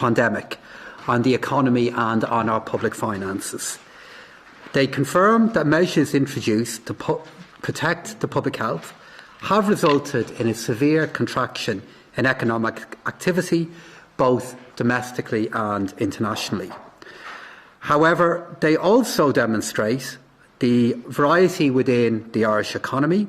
pandemic on the economy and on our public finances. They confirm that measures introduced to protect the public health have resulted in a severe contraction in economic activity, both domestically and internationally. However, they also demonstrate the variety within the Irish economy,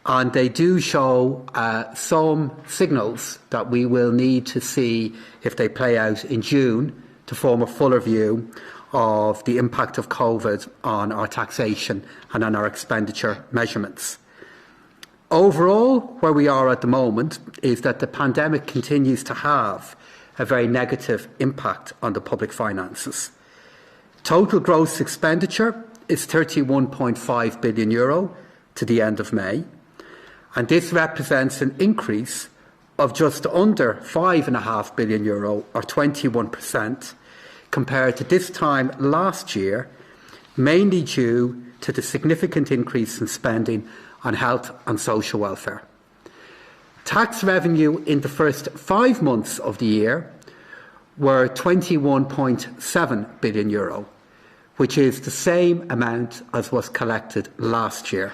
and they do show some signals that we will need to see if they play out in June to form a fuller view of the impact of COVID on our taxation and on our expenditure measurements. Overall, where we are at the moment is that the pandemic continues to have a very negative impact on the public finances. Total gross expenditure is €31.5 billion to the end of May, and this represents an increase of just under €5.5 billion, or 21%, compared to this time last year, mainly due to the significant increase in spending on health and social welfare. Tax revenue in the first 5 months of the year were €21.7 billion, which is the same amount as was collected last year.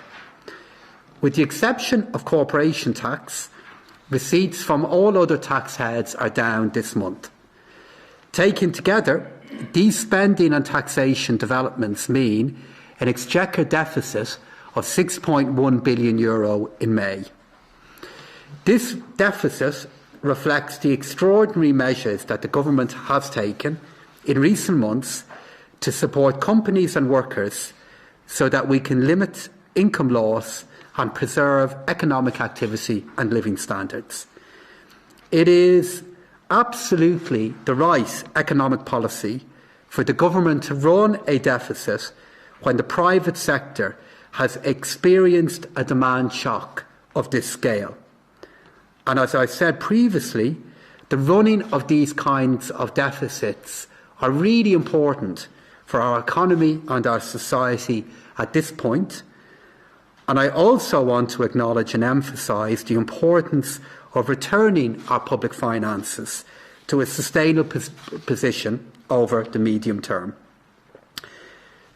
With the exception of corporation tax, receipts from all other tax heads are down this month. Taken together, these spending and taxation developments mean an Exchequer deficit of €6.1 billion in May. This deficit reflects the extraordinary measures that the government has taken in recent months to support companies and workers so that we can limit income loss and preserve economic activity and living standards. It is absolutely the right economic policy for the government to run a deficit when the private sector has experienced a demand shock of this scale. And as I said previously, the running of these kinds of deficits are really important for our economy and our society at this point. And I also want to acknowledge and emphasise the importance of returning our public finances to a sustainable position over the medium term.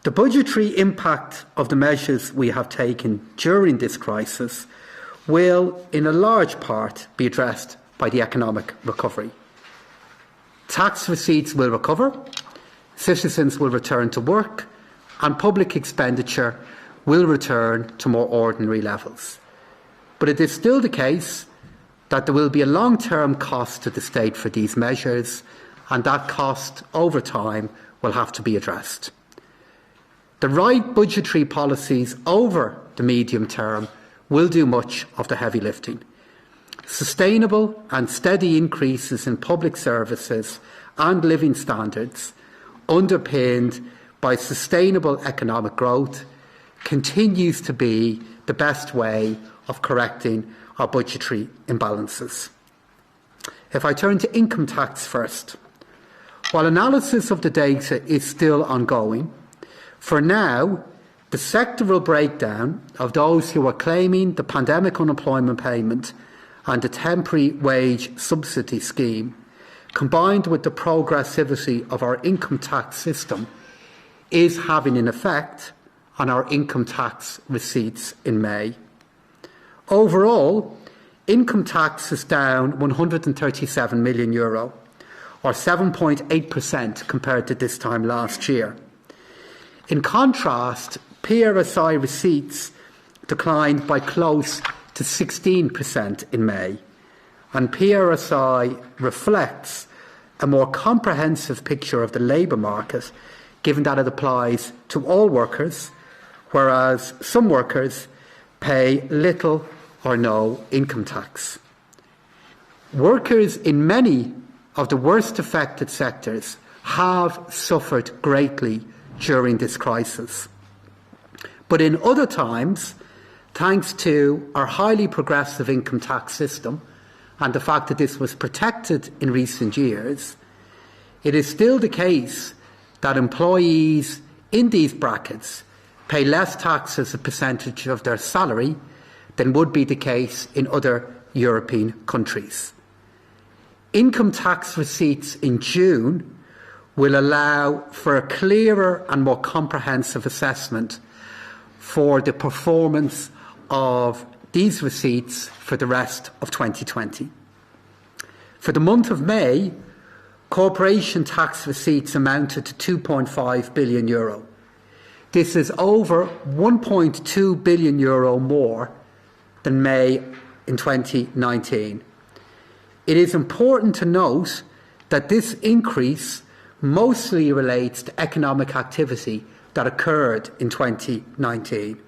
The budgetary impact of the measures we have taken during this crisis will, in a large part, be addressed by the economic recovery. Tax receipts will recover, citizens will return to work, and public expenditure will return to more ordinary levels. But it is still the case that there will be a long-term cost to the state for these measures, and that cost over time will have to be addressed. The right budgetary policies over the medium term will do much of the heavy lifting. Sustainable and steady increases in public services and living standards, underpinned by sustainable economic growth, continues to be the best way of correcting our budgetary imbalances. If I turn to income tax first, while analysis of the data is still ongoing, for now, the sectoral breakdown of those who are claiming the pandemic unemployment payment and the temporary wage subsidy scheme, combined with the progressivity of our income tax system, is having an effect on our income tax receipts in May. Overall, income tax is down €137 million, or 7.8% compared to this time last year. In contrast, PRSI receipts declined by close to 16% in May, and PRSI reflects a more comprehensive picture of the labour market, given that it applies to all workers, whereas some workers pay little or no income tax. Workers in many of the worst affected sectors have suffered greatly during this crisis. But in other times, thanks to our highly progressive income tax system and the fact that this was protected in recent years, it is still the case that employees in these brackets pay less tax as a percentage of their salary than would be the case in other European countries. Income tax receipts in June will allow for a clearer and more comprehensive assessment for the performance of these receipts for the rest of 2020. For the month of May, corporation tax receipts amounted to €2.5 billion. This is over €1.2 billion more than May in 2019. It is important to note that this increase mostly relates to economic activity that occurred in 2019.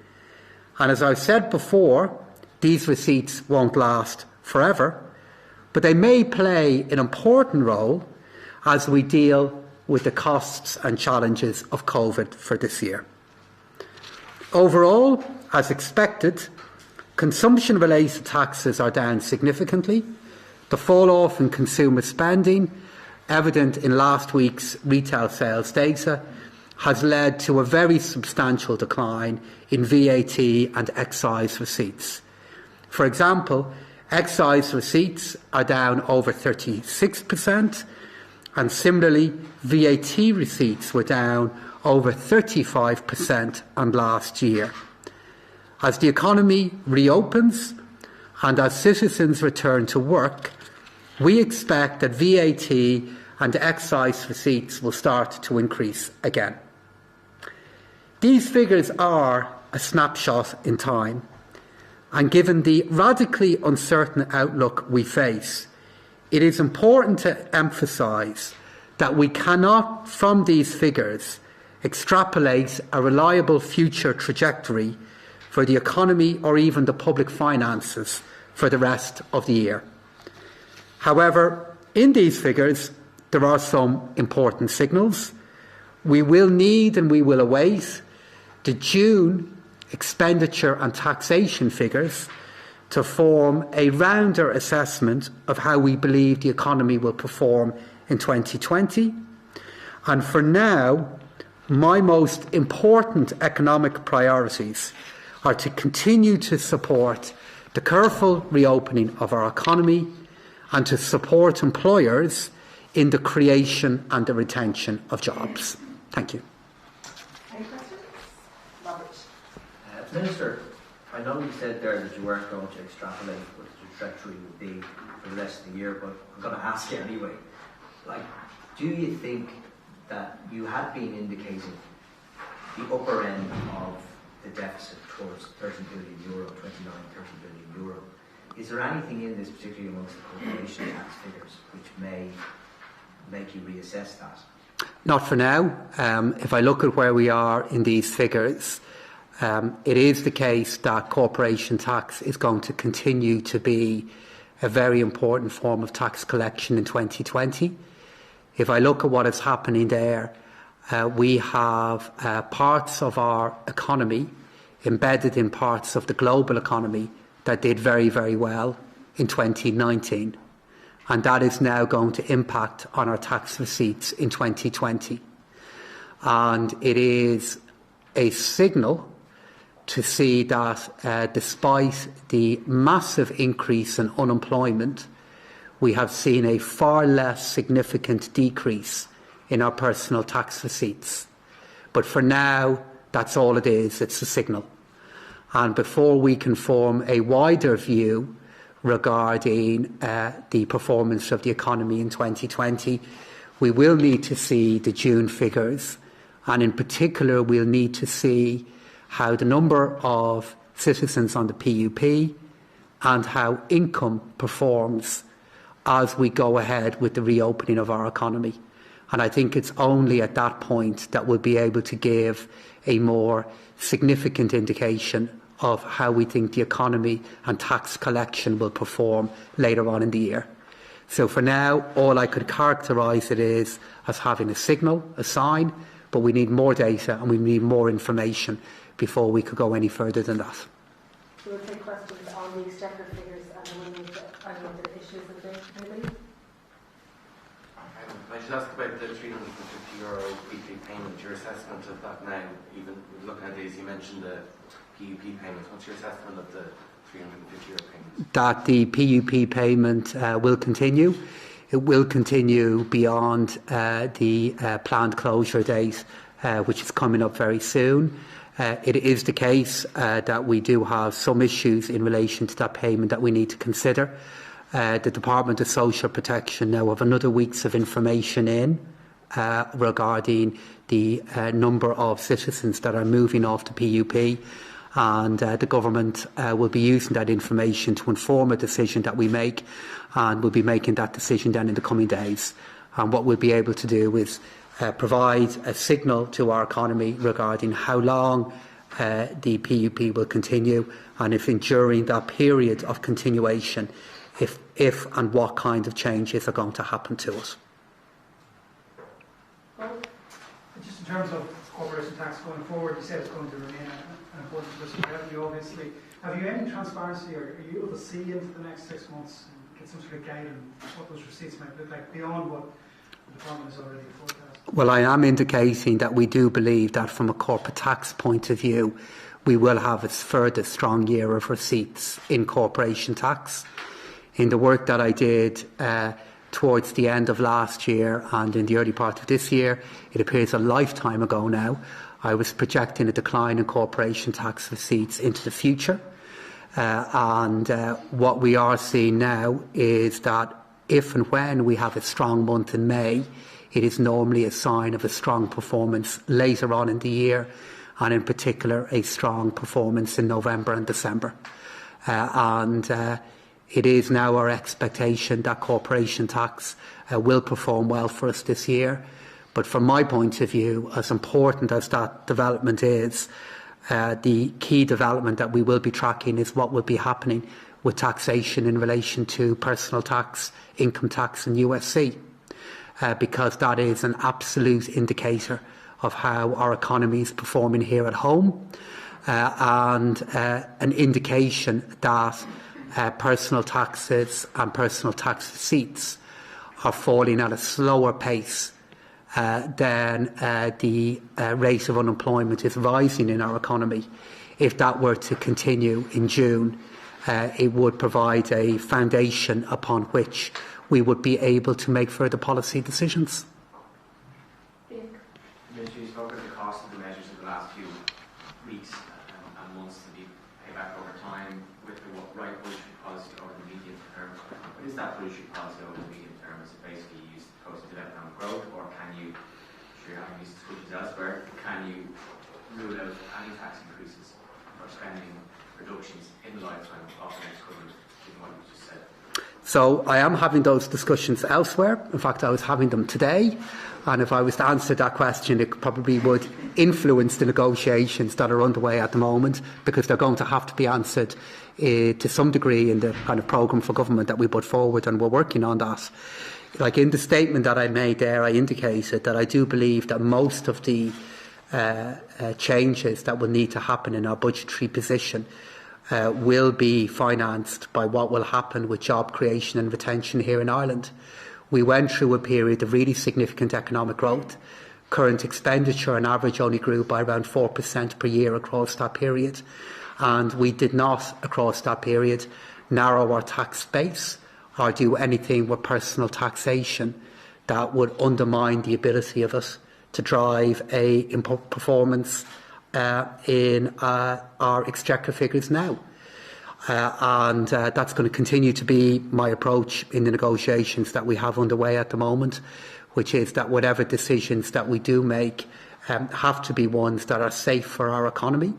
And as I've said before, these receipts won't last forever, but they may play an important role as we deal with the costs and challenges of COVID for this year. Overall, as expected, consumption-related taxes are down significantly. The fall-off in consumer spending, evident in last week's retail sales data, has led to a very substantial decline in VAT and excise receipts. For example, excise receipts are down over 36%, and similarly, VAT receipts were down over 35% on last year. As the economy reopens and as citizens return to work, we expect that VAT and excise receipts will start to increase again. These figures are a snapshot in time, and given the radically uncertain outlook we face, it is important to emphasise that we cannot, from these figures, extrapolate a reliable future trajectory for the economy or even the public finances for the rest of the year. However, in these figures, there are some important signals. We will need and we will await the June expenditure and taxation figures to form a rounder assessment of how we believe the economy will perform in 2020. And for now, my most important economic priorities are to continue to support the careful reopening of our economy and to support employers in the creation and the retention of jobs. Thank you. Any questions? Robert. Minister, I know you said there that you weren't going to extrapolate what the trajectory would be for the rest of the year, but I'm going to ask you anyway. Do you think that you had been indicating the upper end of the deficit towards €30 billion, 29, €30 billion? Is there anything in this, particularly amongst the corporation tax figures, which may make you reassess that? Not for now. If I look at where we are in these figures, it is the case that corporation tax is going to continue to be a very important form of tax collection in 2020. If I look at what is happening there, we have parts of our economy embedded in parts of the global economy that did very, very well in 2019. And that is now going to impact on our tax receipts in 2020. And it is a signal to see that despite the massive increase in unemployment, we have seen a far less significant decrease in our personal tax receipts. But for now, that's all it is, it's a signal. And before we can form a wider view regarding the performance of the economy in 2020, we will need to see the June figures, and in particular we'll need to see how the number of citizens on the PUP and how income performs as we go ahead with the reopening of our economy. And I think it's only at that point that we'll be able to give a more significant indication of how we think the economy and tax collection will perform later on in the year. So for now, all I could characterise it is as having a signal, a sign, but we need more data and we need more information before we could go any further than that. We'll take questions on the Exchequer figures and then we'll the issues of the anybody. I should ask about the €350 weekly payment, your assessment of that now, even looking at these, you mentioned the PUP payment. What's your assessment of the €350 payment? That the PUP payment will continue. It will continue beyond the planned closure date, which is coming up very soon. It is the case that we do have some issues in relation to that payment that we need to consider. The Department of Social Protection now have another week's of information in regarding the number of citizens that are moving off the PUP, and the government will be using that information to inform a decision that we make, and we'll be making that decision then in the coming days. And what we'll be able to do is provide a signal to our economy regarding how long the PUP will continue, and if during that period of continuation, if and what kind of changes are going to happen to us. Just in terms of corporation tax going forward, you said it's going to remain an important position for revenue, obviously. Have you any transparency, or are you able to see into the next 6 months and get some sort of guide on what those receipts might look like beyond what the Department has already forecast? Well, I am indicating that we do believe that from a corporate tax point of view, we will have a further strong year of receipts in corporation tax. In the work that I did towards the end of last year and in the early part of this year, it appears a lifetime ago now, I was projecting a decline in corporation tax receipts into the future. And what we are seeing now is that if and when we have a strong month in May, it is normally a sign of a strong performance later on in the year, and in particular a strong performance in November and December. It is now our expectation that corporation tax will perform well for us this year. But from my point of view, as important as that development is, the key development that we will be tracking is what will be happening with taxation in relation to personal tax, income tax and USC, because that is an absolute indicator of how our economy is performing here at home, and an indication that personal taxes and personal tax receipts are falling at a slower pace than the rate of unemployment is rising in our economy. If that were to continue in June, it would provide a foundation upon which we would be able to make further policy decisions. Minister, you spoke of the cost of the measures in the last few weeks and months to be paid back over time with the right budgetary policy over the medium term. What is that budgetary policy over the medium term? Is it basically used to coast to economic growth, or can you, sure you're having these discussions elsewhere, can you rule out any tax increases or spending reductions in the lifetime of the next government, given what you just said? So I am having those discussions elsewhere. In fact, I was having them today. And if I was to answer that question, it probably would influence the negotiations that are underway at the moment, because they're going to have to be answered to some degree in the kind of programme for government that we put forward, and we're working on that. Like in the statement that I made there, I indicated that I do believe that most of the changes that will need to happen in our budgetary position will be financed by what will happen with job creation and retention here in Ireland. We went through a period of really significant economic growth. Current expenditure on average only grew by around 4% per year across that period. And we did not, across that period, narrow our tax base or do anything with personal taxation that would undermine the ability of us to drive a performance in our Exchequer figures now. And that's going to continue to be my approach in the negotiations that we have underway at the moment, which is that whatever decisions that we do make have to be ones that are safe for our economy.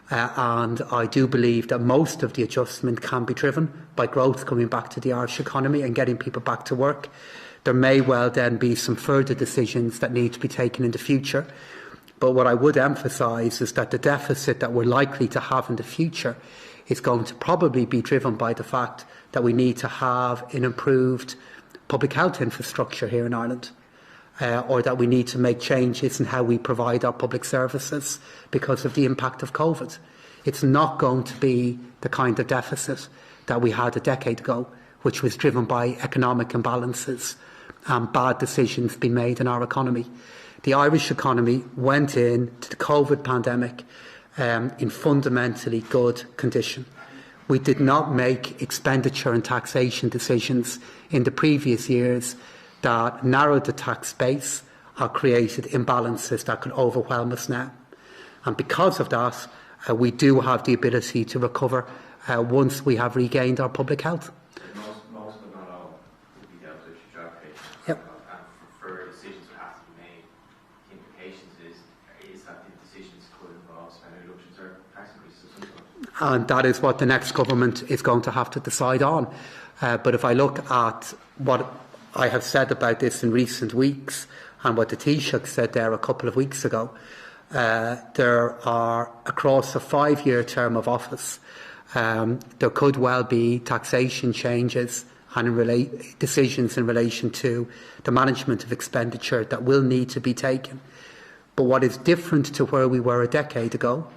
And I do believe that most of the adjustment can be driven by growth coming back to the Irish economy and getting people back to work. There may well then be some further decisions that need to be taken in the future. But what I would emphasise is that the deficit that we're likely to have in the future is going to probably be driven by the fact that we need to have an improved public health infrastructure here in Ireland, or that we need to make changes in how we provide our public services because of the impact of COVID. It's not going to be the kind of deficit that we had a decade ago, which was driven by economic imbalances and bad decisions being made in our economy. The Irish economy went into the COVID pandemic in fundamentally good condition. we did not make expenditure and taxation decisions in the previous years that narrowed the tax base or created imbalances that could overwhelm us now. And because of that, we do have the ability to recover once we have regained our public health. Most but not all will be dealt with through job creation. Yep. And for further decisions that have to be made, the implications is that the decisions could involve spending reductions or tax increases of some sort. And that is what the next government is going to have to decide on. But if I look at what I have said about this in recent weeks and what the Taoiseach said there a couple of weeks ago, there are, across a 5-year term of office, there could well be taxation changes and decisions in relation to the management of expenditure that will need to be taken. But what is different to where we were a decade ago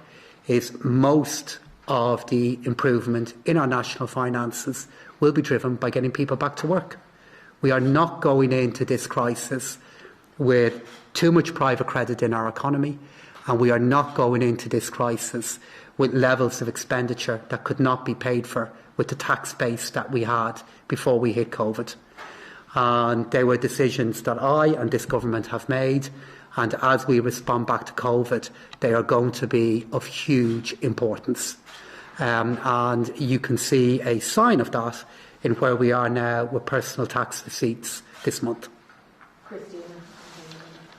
is most of the improvement in our national finances will be driven by getting people back to work. We are not going into this crisis with too much private credit in our economy, and we are not going into this crisis with levels of expenditure that could not be paid for with the tax base that we had before we hit COVID. And they were decisions that I and this government have made, and as we respond back to COVID, they are going to be of huge importance. And you can see a sign of that in where we are now with personal tax receipts this month. Christine.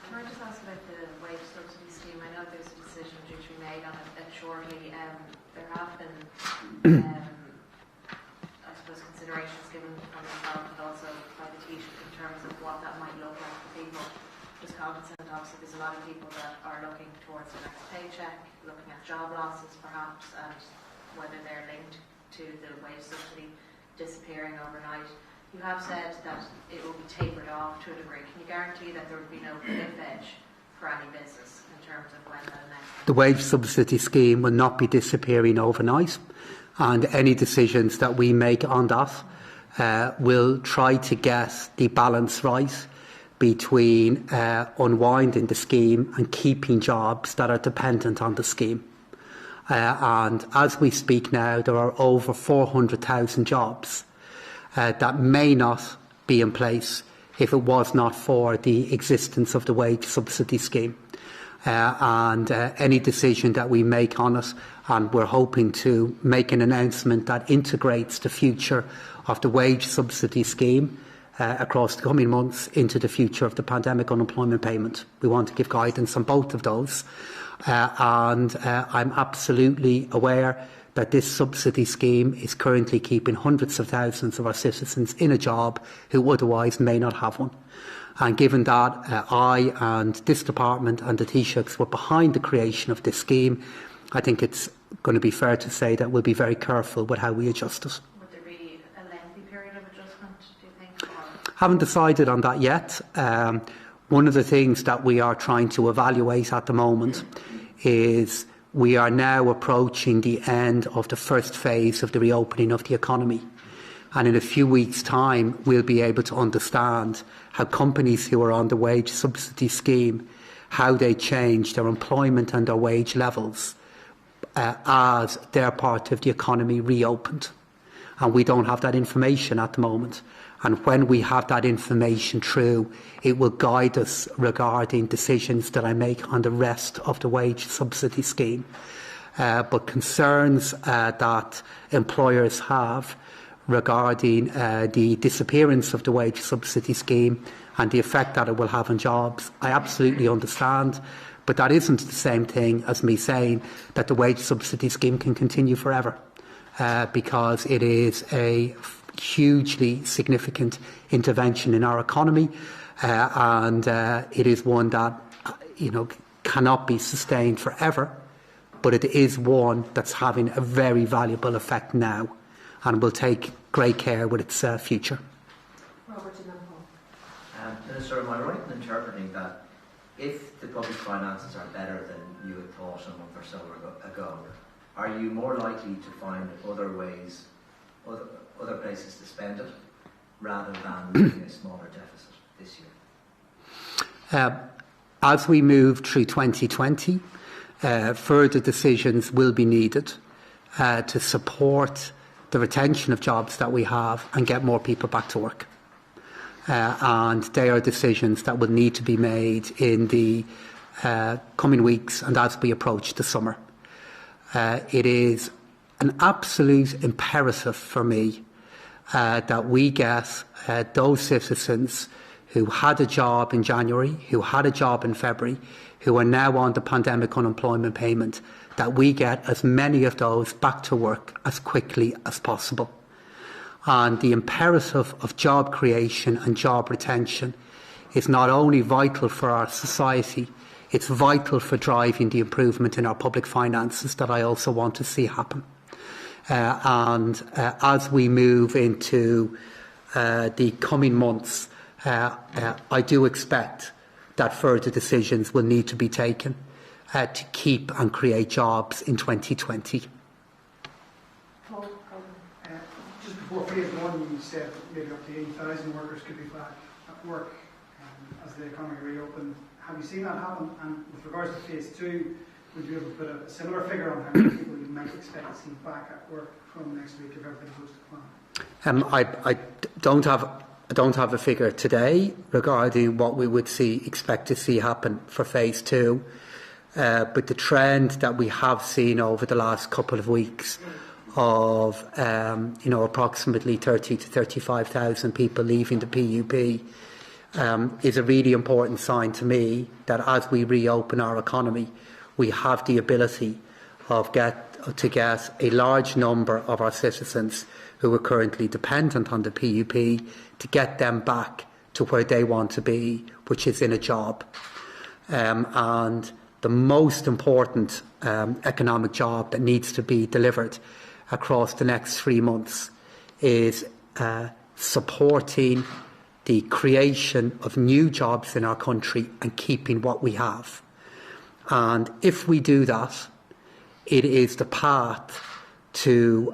Can I just ask about the wage subsidy scheme? I know there's a decision due to be made on it shortly. There have been, I suppose, considerations given from yourself and also by the Taoiseach in terms of what that might look like for people. Just cognizant, obviously, there's a lot of people that are looking towards the next paycheck, looking at job losses perhaps, and whether they're linked to the wage subsidy disappearing overnight. You have said that it will be tapered off to a degree. Can you guarantee that there will be no cliff edge for any business in terms of when that next? The wage subsidy scheme will not be disappearing overnight, and any decisions that we make on that will try to get the balance right between unwinding the scheme and keeping jobs that are dependent on the scheme. And as we speak now, there are over 400,000 jobs that may not be in place if it was not for the existence of the wage subsidy scheme. And any decision that we make on it, and we're hoping to make an announcement that integrates the future of the wage subsidy scheme across the coming months into the future of the pandemic unemployment payment. We want to give guidance on both of those. And I'm absolutely aware that this subsidy scheme is currently keeping hundreds of thousands of our citizens in a job who otherwise may not have one. And given that I and this department and the Taoiseachs were behind the creation of this scheme, I think it's going to be fair to say that we'll be very careful with how we adjust it. Would there be a lengthy period of adjustment, do you think? Or? Haven't decided on that yet. One of the things that we are trying to evaluate at the moment is we are now approaching the end of the first phase of the reopening of the economy. And in a few weeks' time, we'll be able to understand how companies who are on the wage subsidy scheme, how they change their employment and their wage levels as their part of the economy reopened. And we don't have that information at the moment. And when we have that information through, it will guide us regarding decisions that I make on the rest of the wage subsidy scheme. But concerns that employers have regarding the disappearance of the wage subsidy scheme and the effect that it will have on jobs, I absolutely understand. But that isn't the same thing as me saying that the wage subsidy scheme can continue forever, because it is a hugely significant intervention in our economy, and it is one that cannot be sustained forever, but it is one that's having a very valuable effect now, and will take great care with its future. Robert and then Paul. Minister, am I right in interpreting that if the public finances are better than you had thought a month or so ago, are you more likely to find other ways, other places to spend it, rather than making a smaller deficit this year? As we move through 2020, further decisions will be needed to support the retention of jobs that we have and get more people back to work. And they are decisions that will need to be made in the coming weeks and as we approach the summer. It is an absolute imperative for me that we get those citizens who had a job in January, who had a job in February, who are now on the pandemic unemployment payment, that we get as many of those back to work as quickly as possible. And the imperative of job creation and job retention is not only vital for our society, it's vital for driving the improvement in our public finances that I also want to see happen. As we move into the coming months, I do expect that further decisions will need to be taken to keep and create jobs in 2020. Just before phase one, you said that maybe up to 80,000 workers could be back at work as the economy reopened. Have you seen that happen? And with regards to phase two, would you be able to put a similar figure on how many people you might expect to see back at work from next week if everything goes to plan? I don't have a figure today regarding what we would expect to see happen for phase two, but the trend that we have seen over the last couple of weeks of approximately 30 to 35,000 people leaving the PUP is a really important sign to me that as we reopen our economy, we have the ability to get a large number of our citizens who are currently dependent on the PUP to get them back to where they want to be, which is in a job. And the most important economic job that needs to be delivered across the next 3 months is supporting the creation of new jobs in our country and keeping what we have. And if we do that, it is the path to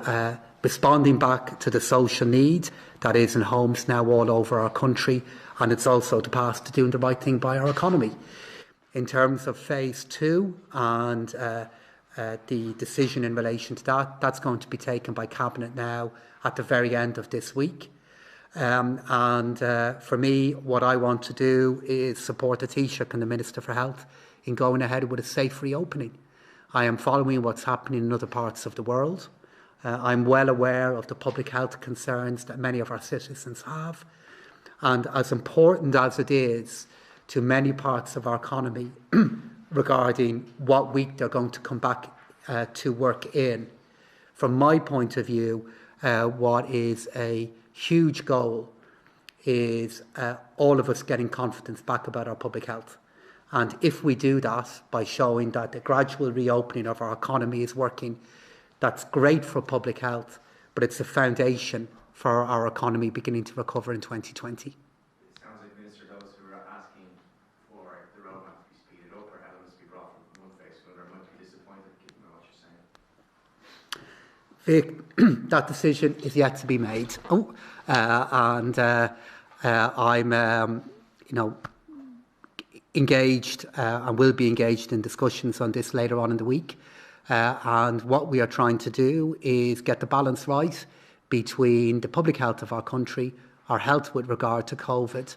responding back to the social need that is in homes now all over our country, and it's also the path to doing the right thing by our economy. In terms of phase two and the decision in relation to that, that's going to be taken by Cabinet now at the very end of this week. For me, what I want to do is support the Taoiseach and the Minister for Health in going ahead with a safe reopening. I am following what's happening in other parts of the world. I'm well aware of the public health concerns that many of our citizens have. And as important as it is to many parts of our economy regarding what week they're going to come back to work in, from my point of view, what is a huge goal is all of us getting confidence back about our public health. And if we do that by showing that the gradual reopening of our economy is working, that's great for public health, but it's a foundation for our economy beginning to recover in 2020. It sounds like, Minister, those who are asking for the roadmap to be speeded up or elements to be brought from one phase to another might be disappointed given what you're saying. Vic, that decision is yet to be made. I'm engaged and will be engaged in discussions on this later on in the week. And what we are trying to do is get the balance right between the public health of our country, our health with regard to COVID,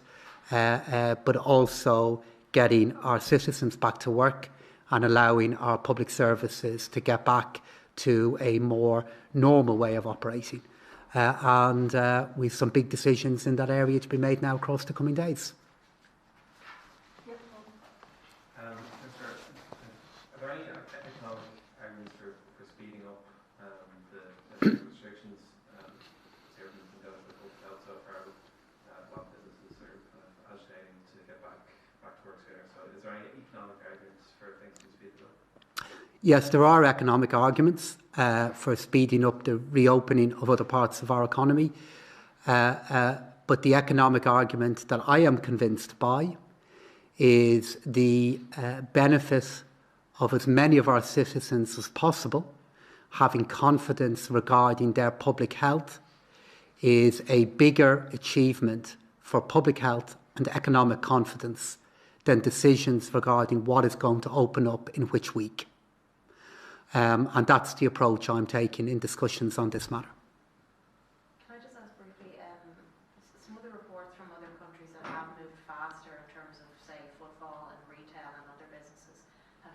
but also getting our citizens back to work and allowing our public services to get back to a more normal way of operating. We have some big decisions in that area to be made now across the coming days. Are there any economic arguments for speeding up the restrictions certainly from the public health so far with what businesses are kind of agitating to get back to work together? So is there any economic arguments for things to speed it up? Yes, there are economic arguments for speeding up the reopening of other parts of our economy. But the economic argument that I am convinced by is the benefit of as many of our citizens as possible having confidence regarding their public health is a bigger achievement for public health and economic confidence than decisions regarding what is going to open up in which week. And that's the approach I'm taking in discussions on this matter.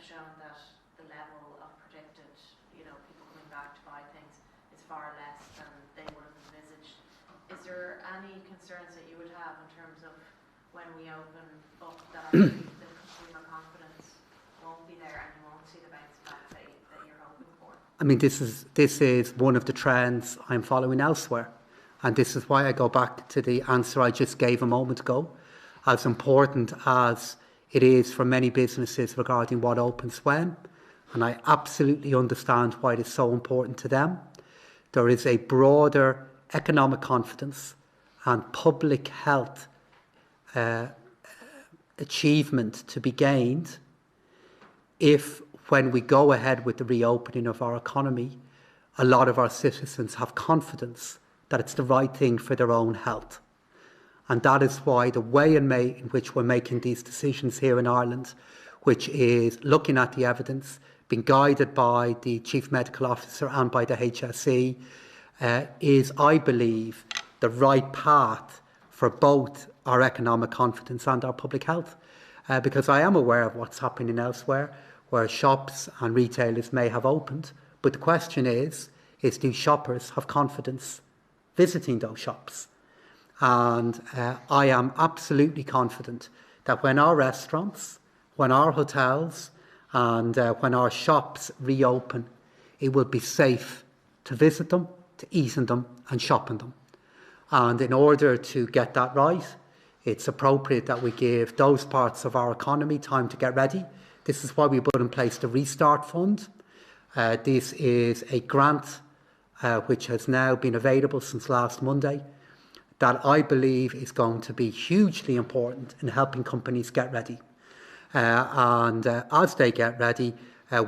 have shown that the level of predicted, people coming back to buy things is far less than they would have envisaged. Is there any concerns that you would have in terms of when we open up that actually the consumer confidence won't be there and you won't see the bounce back that you're hoping for? I mean, this is one of the trends I'm following elsewhere. And this is why I go back to the answer I just gave a moment ago. As important as it is for many businesses regarding what opens when, and I absolutely understand why it is so important to them, there is a broader economic confidence and public health achievement to be gained if, when we go ahead with the reopening of our economy, a lot of our citizens have confidence that it's the right thing for their own health. And that is why the way in which we're making these decisions here in Ireland, which is looking at the evidence, being guided by the Chief Medical Officer and by the HSE, is, I believe, the right path for both our economic confidence and our public health. Because I am aware of what's happening elsewhere, where shops and retailers may have opened. But the question is do shoppers have confidence visiting those shops? And I am absolutely confident that when our restaurants, when our hotels and when our shops reopen, it will be safe to visit them, to eat in them and shop in them. And in order to get that right, it's appropriate that we give those parts of our economy time to get ready. This is why we put in place the Restart Fund. This is a grant which has now been available since last Monday, that I believe is going to be hugely important in helping companies get ready. And as they get ready,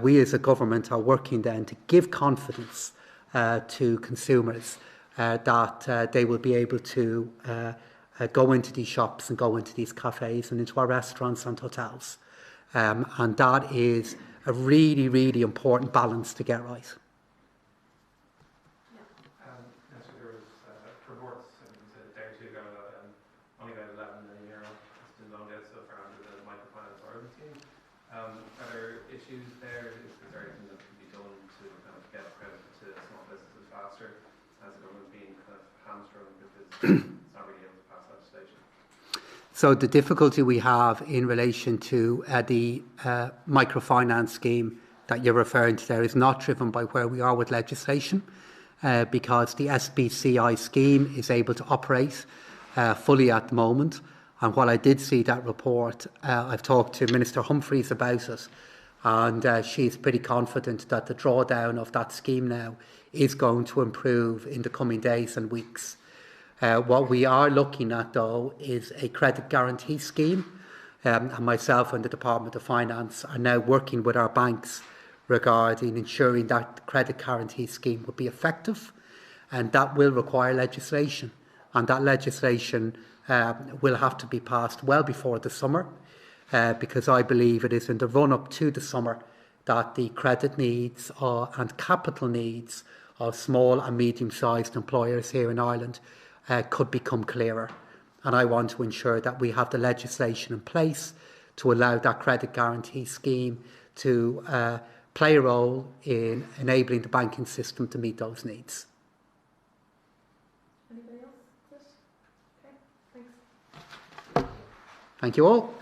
we as a government are working then to give confidence to consumers that they will be able to go into these shops and go into these cafes and into our restaurants and hotels. And that is a really, really important balance to get right. There was reports a day or two ago that only about €11 million has been loaned out so far under the microfinance Ireland scheme. Are there issues there? Is there anything that can be done to kind of get credit to small businesses faster? Has the government been kind of hamstrung because it's not really able to pass legislation? So the difficulty we have in relation to the microfinance scheme that you're referring to there is not driven by where we are with legislation, because the SBCI scheme is able to operate fully at the moment. And while I did see that report, I've talked to Minister Humphreys about it, and she's pretty confident that the drawdown of that scheme now is going to improve in the coming days and weeks. What we are looking at, though, is a credit guarantee scheme, and myself and the Department of Finance are now working with our banks regarding ensuring that the credit guarantee scheme will be effective, and that will require legislation, and that legislation will have to be passed well before the summer, because I believe it is in the run-up to the summer that the credit needs and capital needs of small and medium-sized employers here in Ireland could become clearer. And I want to ensure that we have the legislation in place to allow that credit guarantee scheme to play a role in enabling the banking system to meet those needs. Anybody else? Okay, thanks. Thank you all.